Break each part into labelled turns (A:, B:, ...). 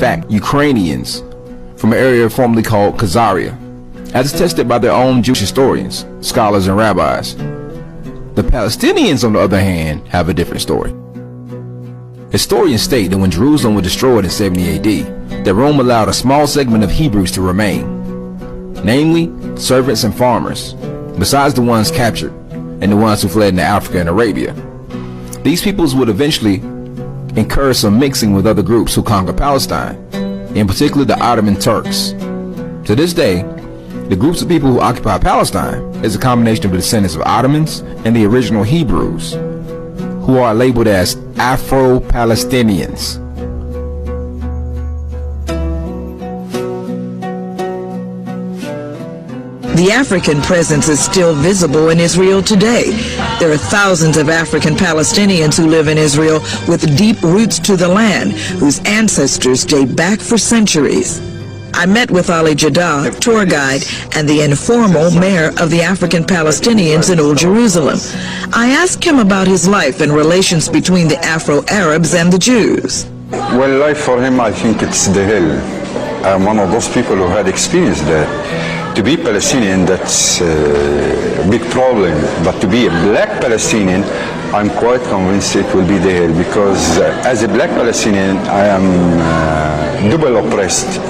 A: fact Ukrainians from an area formerly called Khazaria, as attested by their own Jewish historians, scholars, and rabbis. The Palestinians, on the other hand, have a different story. Historians state that when Jerusalem was destroyed in 70 AD, that Rome allowed a small segment of Hebrews to remain, namely servants and farmers, besides the ones captured and the ones who fled into Africa and Arabia. These peoples would eventually incur some mixing with other groups who conquered Palestine, in particular the Ottoman Turks. To this day, the groups of people who occupy Palestine is a combination of the descendants of Ottomans and the original Hebrews, who are labeled as Afro-Palestinians.
B: The African presence is still visible in Israel today. There are thousands of African Palestinians who live in Israel with deep roots to the land, whose ancestors date back for centuries. I met with Ali Jaddah, tour guide, and the informal mayor of the African Palestinians in Old Jerusalem. I asked him about his life and relations between the Afro-Arabs and the Jews.
C: Well, life for him, I think it's the hell. I'm one of those people who had experienced that. To be Palestinian, that's a big problem. But to be a black Palestinian, I'm quite convinced it will be the hell, because as a black Palestinian, I am double oppressed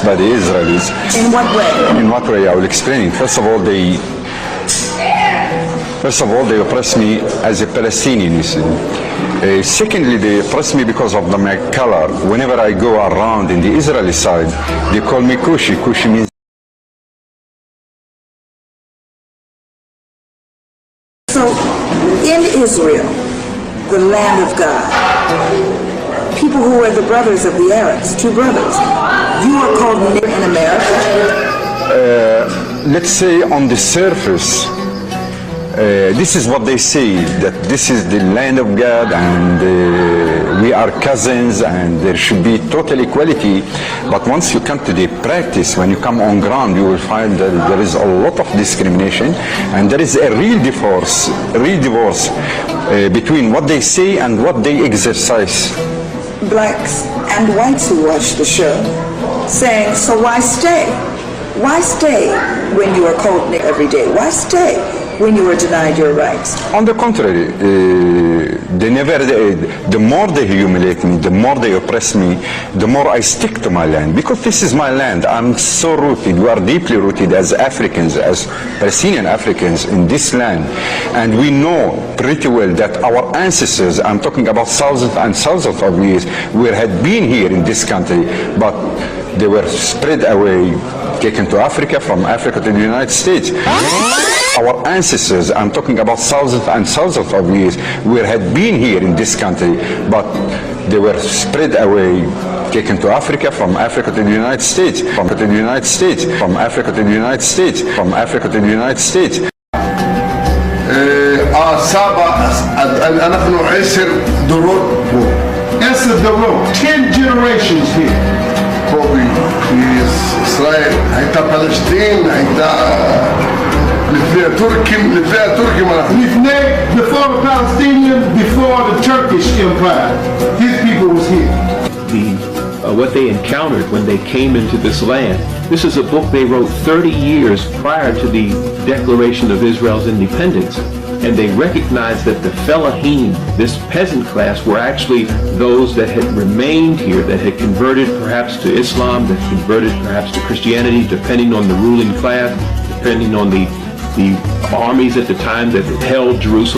C: by the Israelis. In what way? In what way? I will explain it. First of all, they oppress me as a Palestinian, you see. Secondly, they oppress me because of my color. Whenever I go around in the Israeli side, they call me Kushi. Kushi means...
D: So, in Israel, the land of God, people who are the brothers of the Arabs, two brothers, you are called nigger in America?
C: Let's say on the surface, this is what they say, that this is the land of God and we are cousins and there should be total equality. But once you come to the practice, when you come on ground, you will find that there is a lot of discrimination and there is a real divorce between what they say and what they exercise.
D: Blacks and whites who watch the show saying, so why stay? Why stay when you are called nigger every day? Why stay when you are denied your rights?
C: On the contrary, the more they humiliate me, the more they oppress me, the more I stick to my land. Because this is my land. I'm so rooted. We are deeply rooted as Africans, as Palestinian Africans in this land. And we know pretty well that our ancestors, I'm talking about thousands and thousands of years, had been here in this country, but they were spread away, taken to Africa, from Africa to the United States. Our ancestors, I'm talking about thousands and thousands of years, had been here in this country, but they were spread away, taken to Africa, from Africa to the United States, from Africa to the United States, from Africa to the United States, from Africa to the United States.
E: نحن 10 دورات 10 generations here. في إسرائيل הייתה פלסטין, הייתה לפני הטורקים לפני before the Palestinians, before the Turkish Empire, his people was here.
F: What they encountered when they came into this land. This is a book they wrote 30 years prior to the declaration of Israel's independence. And they recognized that the Fellahim, this peasant class, were actually those that had remained here, that had converted perhaps to Islam, that converted perhaps to Christianity, depending on the ruling class, depending on the armies at the time that held Jerusalem.